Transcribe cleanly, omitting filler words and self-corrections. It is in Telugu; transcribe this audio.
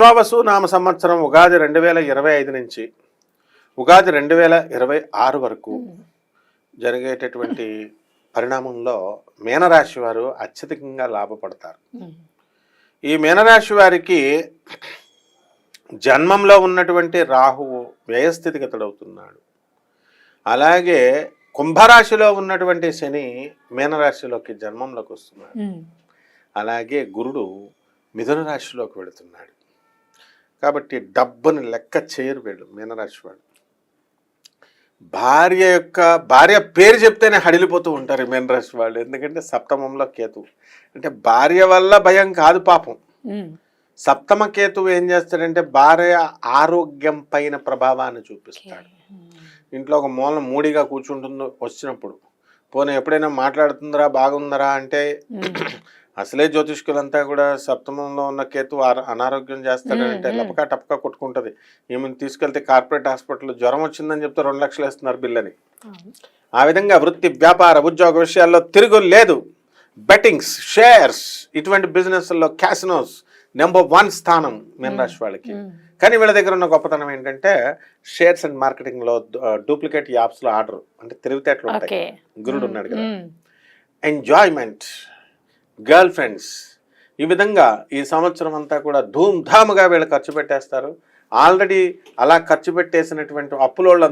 విశ్వావసు నామ సంవత్సరం ఉగాది 2025 నుంచి ఉగాది 2026 వరకు జరిగేటటువంటి పరిణామంలో మీనరాశి వారు అత్యధికంగా లాభపడతారు. ఈ మీనరాశి వారికి జన్మంలో ఉన్నటువంటి రాహువు వ్యయస్థితిగతుడవుతున్నాడు. అలాగే కుంభరాశిలో ఉన్నటువంటి శని మీనరాశిలోకి జన్మంలోకి వస్తున్నాడు. అలాగే గురుడు మిథున రాశిలోకి వెళుతున్నాడు. కాబట్టి డబ్బుని లెక్క చేయరు వీళ్ళు మీనరాశి వాళ్ళు. భార్య పేరు చెప్తేనే హడిలిపోతూ ఉంటారు మీనరాశి వాళ్ళు. ఎందుకంటే సప్తమంలో కేతువు, అంటే భార్య వల్ల భయం కాదు పాపం. సప్తమ కేతువు ఏం చేస్తాడంటే భార్య ఆరోగ్యం పైన ప్రభావాన్ని చూపిస్తాడు. ఇంట్లో ఒక మూలం మూడిగా కూర్చుంటుందో వచ్చినప్పుడు పోనీ ఎప్పుడైనా మాట్లాడుతుందరా బాగుందరా అంటే అసలే జ్యోతిష్కులంతా కూడా సప్తమంలో ఉన్న కేతు అనారోగ్యం చేస్తాడంటే లపకా టపకా కొట్టుకుంటుంది. ఈమెను తీసుకెళ్తే కార్పొరేట్ హాస్పిటల్ జ్వరం వచ్చిందని చెప్తే 2 లక్షలు వేస్తున్నారు బిల్లని. ఆ విధంగా వృత్తి వ్యాపార ఉద్యోగ విషయాల్లో తిరుగు లేదు. బెట్టింగ్స్, షేర్స్, ఇటువంటి బిజినెస్ల్లో క్యాసినోస్ నెంబర్ 1 స్థానం మీనరాశి వాళ్ళకి. కానీ వీళ్ళ దగ్గర ఉన్న గొప్పతనం ఏంటంటే షేర్స్ అండ్ మార్కెటింగ్లో డూప్లికేట్ యాప్స్లో ఆర్డర్, అంటే తెలివితేటలు ఉంటాయి. గురుడు ఉన్నాడు కదా. ఎంజాయ్మెంట్, గర్ల్ ఫ్రెండ్స్, ఈ విధంగా ఈ సంవత్సరం అంతా కూడా ధూమ్ధాముగా వీళ్ళు ఖర్చు పెట్టేస్తారు. ఆల్రెడీ అలా ఖర్చు పెట్టేసినటువంటి అప్పులోళ్ళంతా